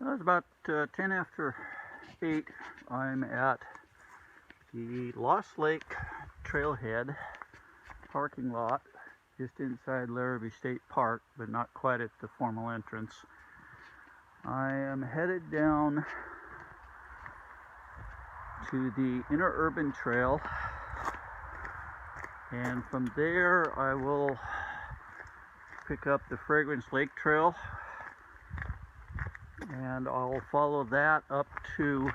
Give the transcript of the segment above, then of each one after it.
Well, it's about 10 after 8. I'm at the Lost Lake Trailhead parking lot just inside Larrabee State Park, but not quite at the formal entrance. I am headed down to the Interurban Trail, and from there I will pick up the Fragrance Lake Trail, and I'll follow that up to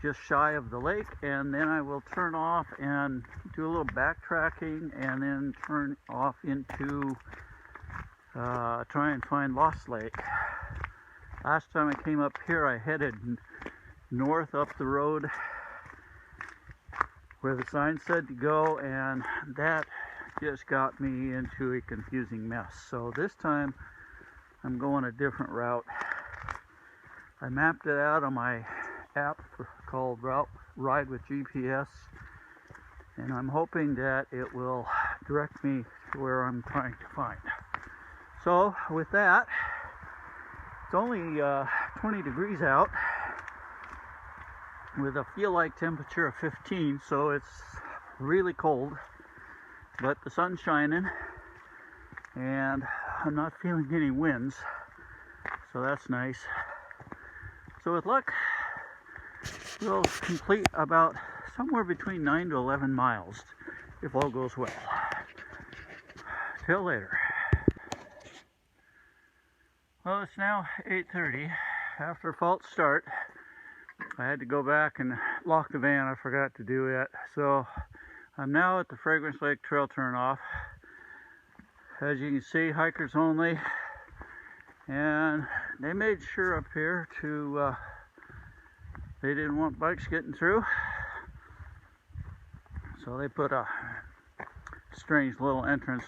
just shy of the lake, and then I will turn off and do a little backtracking and then turn off into try and find Lost Lake. Last time I came up here I headed north up the road where the sign said to go, and that just got me into a confusing mess. So this time I'm going a different route. I mapped it out on my app called Ride with GPS, and I'm hoping that it will direct me to where I'm trying to find. So with that, it's only 20 degrees out with a feel-like temperature of 15, so it's really cold, but the sun's shining and I'm not feeling any winds, so that's nice. So with luck, we'll complete about somewhere between 9 to 11 miles if all goes well. Till later. Well, it's now 8:30. After a false start, I had to go back and lock the van. I forgot to do it. So I'm now at the Fragrance Lake Trail turnoff. As you can see, hikers only. And they made sure up here to they didn't want bikes getting through, so they put a strange little entrance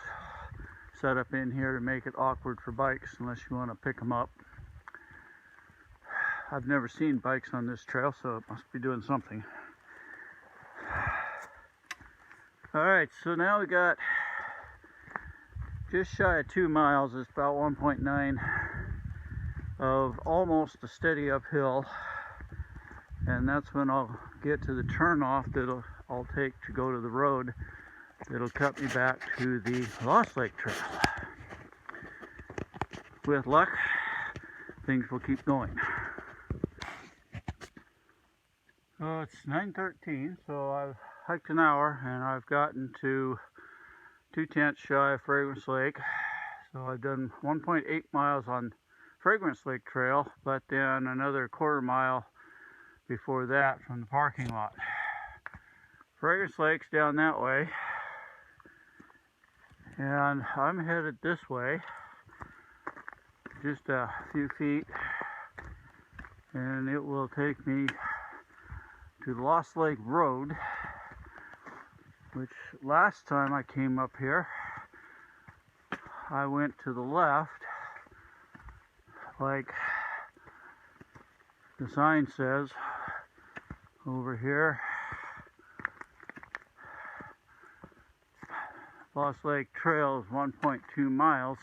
set up in here to make it awkward for bikes unless you want to pick them up. I've never seen bikes on this trail, so it must be doing something. Alright, so now we got just shy of 2 miles. It's about 1.9 of almost a steady uphill, and that's when I'll get to the turnoff that I'll take to go to the road that'll cut me back to the Lost Lake Trail. With luck, things will keep going. So it's 9:13, so I've hiked an hour and I've gotten to 2/10 shy of Fragrance Lake. So I've done 1.8 miles on Fragrance Lake Trail, but then another quarter mile before that from the parking lot. Fragrance Lake's down that way, and I'm headed this way just a few feet, and it will take me to the Lost Lake Road, which last time I came up here I went to the left like the sign says over here. Lost Lake Trail is 1.2 miles.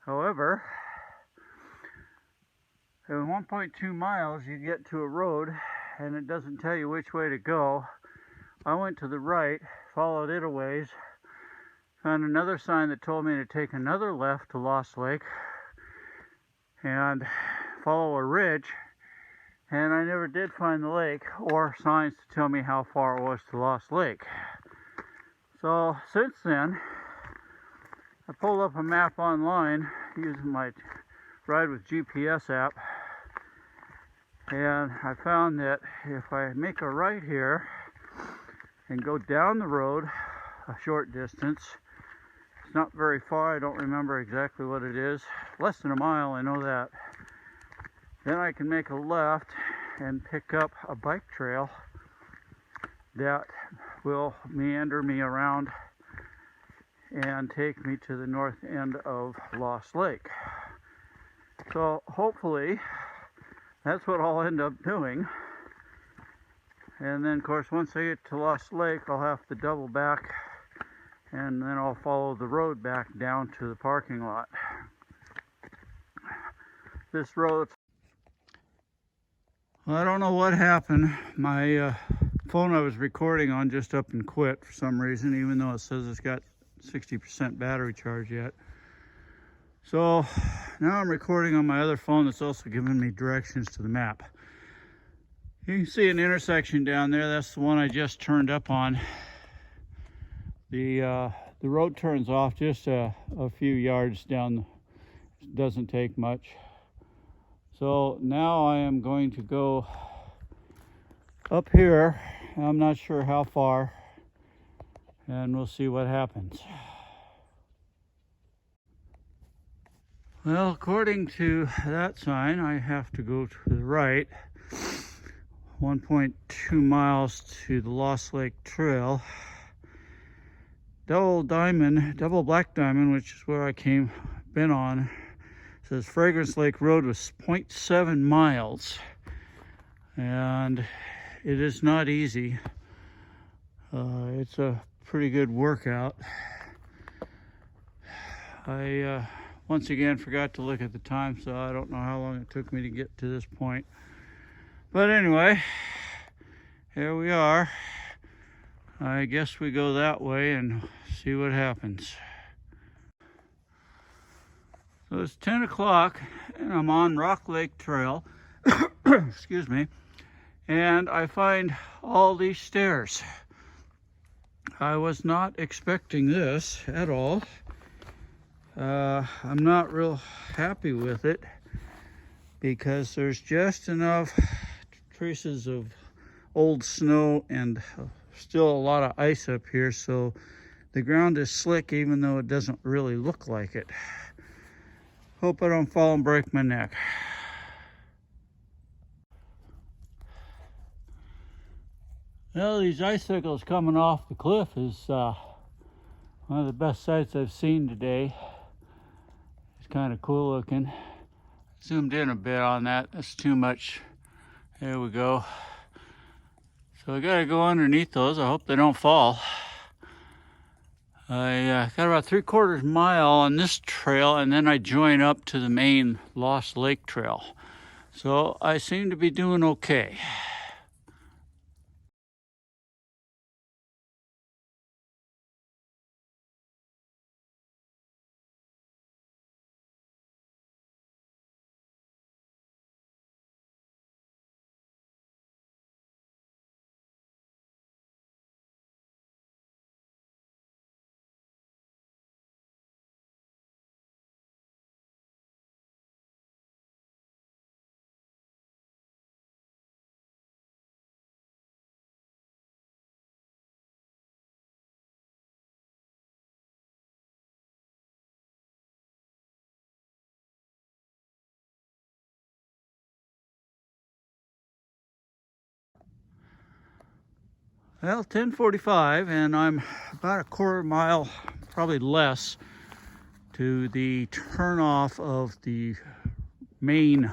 However, in 1.2 miles you get to a road and it doesn't tell you which way to go. I went to the right, followed it a ways, found another sign that told me to take another left to Lost Lake and follow a ridge, and I never did find the lake or signs to tell me how far it was to Lost Lake. So since then, I pulled up a map online using my Ride with GPS app, and I found that if I make a right here and go down the road a short distance, it's not very far, I don't remember exactly what it is, less than a mile, I know that, then I can make a left and pick up a bike trail that will meander me around and take me to the north end of Lost Lake. So hopefully that's what I'll end up doing. And then of course once I get to Lost Lake I'll have to double back, and then I'll follow the road back down to the parking lot. this road. Well, I don't know what happened. My phone I was recording on just up and quit for some reason, even though it says it's got 60% battery charge yet. So now I'm recording on my other phone that's also giving me directions to the map. You can see an intersection down there. That's the one I just turned up on. The road turns off just a few yards down. It doesn't take much. So now I am going to go up here. I'm not sure how far, and we'll see what happens. Well, according to that sign, I have to go to the right, 1.2 miles to the Lost Lake Trail. Double Black Diamond, which is where I been on. It says Fragrance Lake Road was 0.7 miles, and it is not easy. It's a pretty good workout. I once again forgot to look at the time, so I don't know how long it took me to get to this point. But anyway, here we are. I guess we go that way and see what happens. So it's 10 o'clock and I'm on Rock Lake Trail, excuse me, and I find all these stairs. I was not expecting this at all. I'm not real happy with it because there's just enough traces of old snow and still a lot of ice up here, so the ground is slick even though it doesn't really look like it. Hope I don't fall and break my neck. Well, these icicles coming off the cliff is one of the best sights I've seen today. It's kind of cool looking. Zoomed in a bit on that. That's too much. There we go. So I gotta go underneath those. I hope they don't fall. I got about 3/4 mile on this trail, and then I join up to the main Lost Lake Trail. So I seem to be doing okay. Well, 10:45, and I'm about a 1/4 mile, probably less, to the turnoff of the main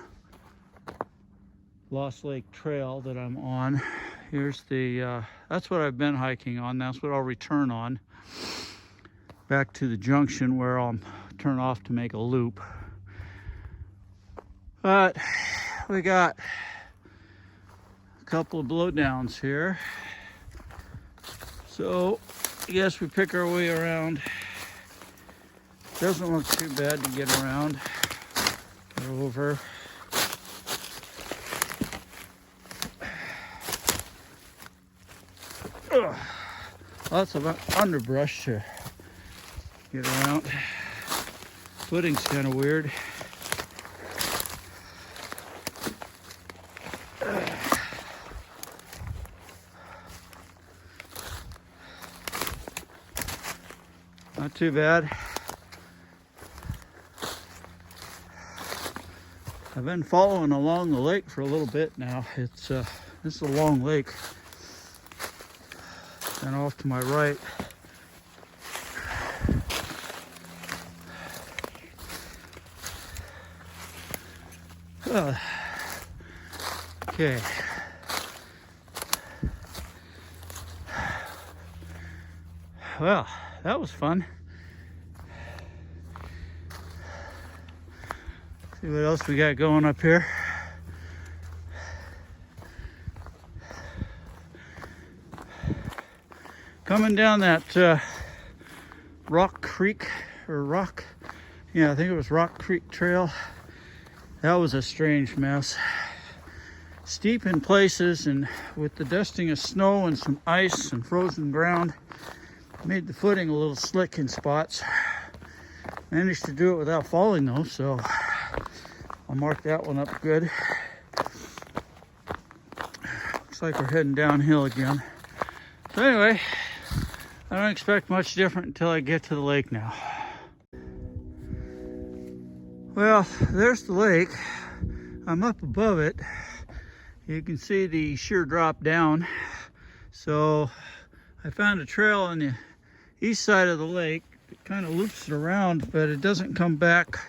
Lost Lake Trail that I'm on. Here's the, that's what I've been hiking on. That's what I'll return on. Back to the junction where I'll turn off to make a loop. But we got a couple of blowdowns here. So I guess we pick our way around. Doesn't look too bad to get around. Go over. Ugh. Lots of underbrush to get around. Footing's kind of weird. Not too bad. I've been following along the lake for a little bit now. This is a long lake. And off to my right. Okay. Well, that was fun. See what else we got going up here. Coming down that Rock Creek, or Rock, yeah, I think it was Rock Creek Trail. That was a strange mess. Steep in places, and with the dusting of snow and some ice and frozen ground, made the footing a little slick in spots. Managed to do it without falling though, so I'll mark that one up good. Looks like we're heading downhill again. So anyway, I don't expect much different until I get to the lake now. Well, there's the lake. I'm up above it. You can see the sheer drop down. So I found a trail on the east side of the lake. It kind of loops it around, but it doesn't come back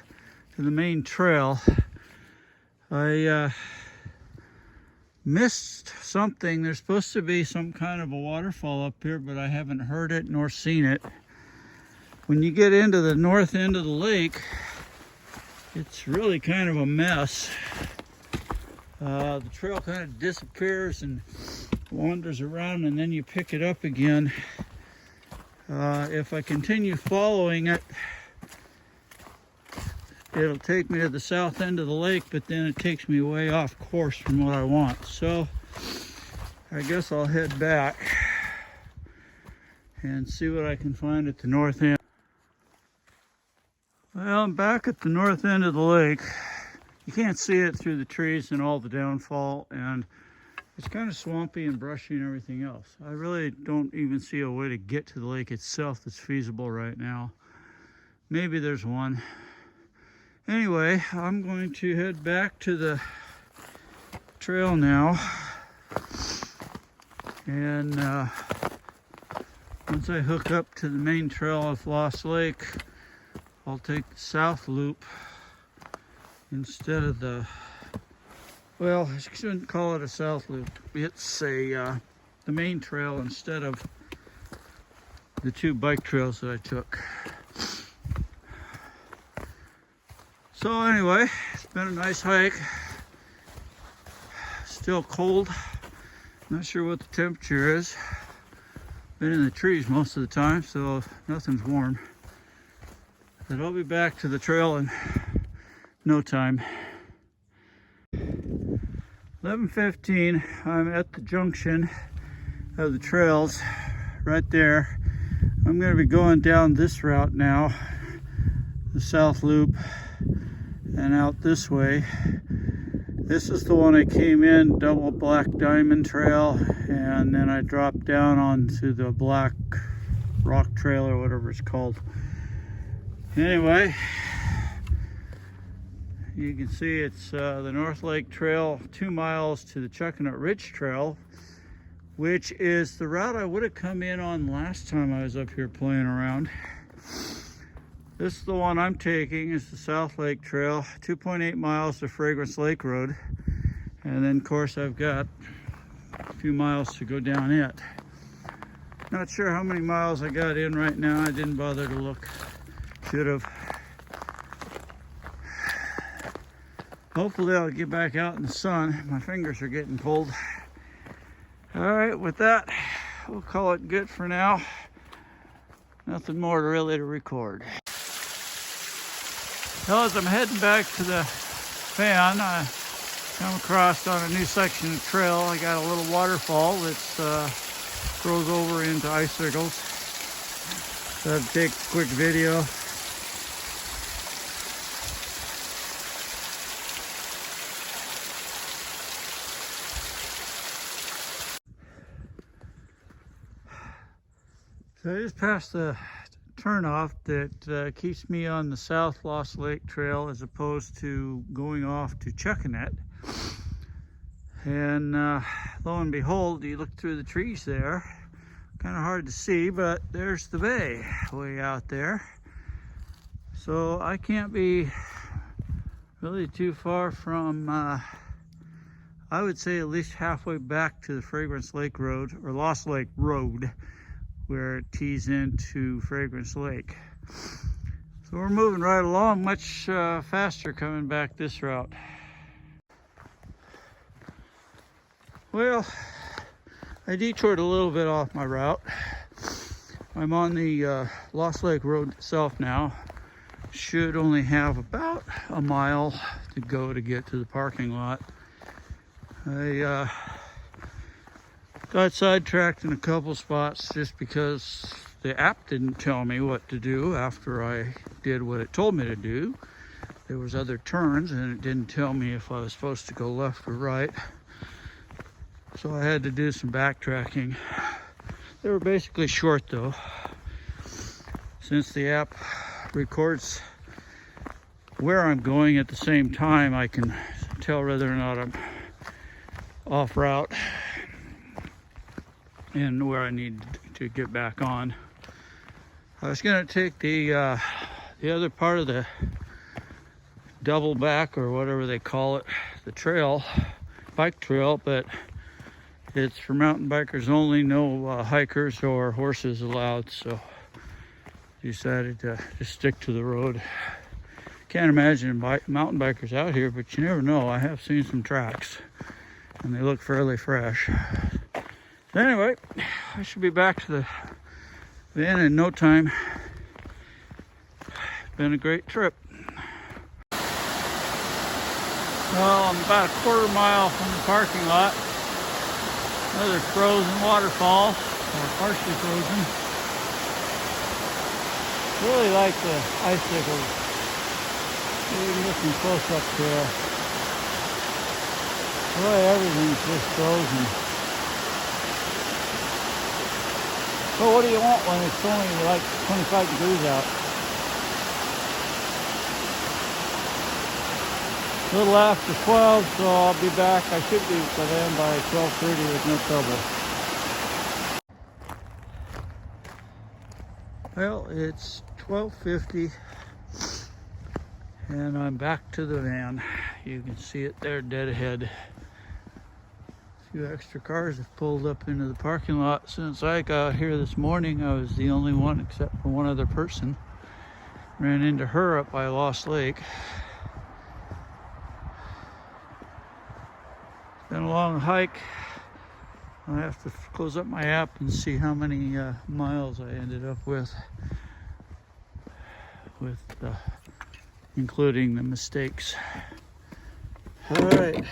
to the main trail. I missed something. There's supposed to be some kind of a waterfall up here, but I haven't heard it nor seen it. When you get into the north end of the lake, it's really kind of a mess. The trail kind of disappears and wanders around, and then you pick it up again. If I continue following it, it'll take me to the south end of the lake, but then it takes me way off course from what I want. So I guess I'll head back and see what I can find at the north end. Well, I'm back at the north end of the lake. You can't see it through the trees and all the downfall, and it's kind of swampy and brushy and everything else. I really don't even see a way to get to the lake itself that's feasible right now. Maybe there's one. Anyway, I'm going to head back to the trail now. And once I hook up to the main trail of Lost Lake, I'll take the south loop instead of the, well, I shouldn't call it a south loop. It's a the main trail instead of the two bike trails that I took. So anyway, it's been a nice hike. Still cold. Not sure what the temperature is. Been in the trees most of the time, so nothing's warm. But I'll be back to the trail in no time. 11:15, I'm at the junction of the trails right there. I'm going to be going down this route now, the south loop, and out this way. This is the one I came in, double black diamond trail, and then I dropped down onto the black rock trail or whatever it's called. Anyway, you can see it's the North Lake Trail, 2 miles to the Chuckanut Ridge Trail, which is the route I would have come in on last time I was up here playing around. This is the one I'm taking, is the South Lake Trail, 2.8 miles to Fragrance Lake Road. And then of course I've got a few miles to go down it. Not sure how many miles I got in right now. I didn't bother to look. Should have. Hopefully I'll get back out in the sun. My fingers are getting cold. All right, with that, we'll call it good for now. Nothing more really to record. Well, as I'm heading back to the fan, I come across on a new section of trail. I got a little waterfall that throws over into icicles. So I'd take a quick video. So I just passed the turnoff that keeps me on the South Lost Lake Trail as opposed to going off to Chuckanut. And lo and behold, you look through the trees there, kind of hard to see, but there's the bay way out there. So I can't be really too far from, I would say at least halfway back to the Fragrance Lake Road, or Lost Lake Road, where it tees into Fragrance Lake. So we're moving right along, much faster coming back this route. Well, I detoured a little bit off my route. I'm on the Lost Lake Road itself now. Should only have about a mile to go to get to the parking lot. I got sidetracked in a couple spots just because the app didn't tell me what to do after I did what it told me to do. There was other turns and it didn't tell me if I was supposed to go left or right. So I had to do some backtracking. They were basically short though. Since the app records where I'm going at the same time, I can tell whether or not I'm off route and where I need to get back on. I was going to take the other part of the double back or whatever they call it, the trail, bike trail, but it's for mountain bikers only, no hikers or horses allowed, so decided to just stick to the road. Can't imagine mountain bikers out here, but you never know. I have seen some tracks and they look fairly fresh. So anyway, I should be back to the van in no time. Been a great trip. Well, I'm about a quarter mile from the parking lot. Another frozen waterfall, or partially frozen. Really like the icicles. Even looking close up there. Boy, everything's just frozen. Well, what do you want when it's only like 25 degrees out? A little after 12, so I'll be back. I should be by then by 12:30 with no trouble. Well, it's 12:50 and I'm back to the van. You can see it there dead ahead. A few extra cars have pulled up into the parking lot. Since I got here this morning, I was the only one except for one other person. Ran into her up by Lost Lake. Been a long hike. I'll have to close up my app and see how many miles I ended up with including the mistakes. All right.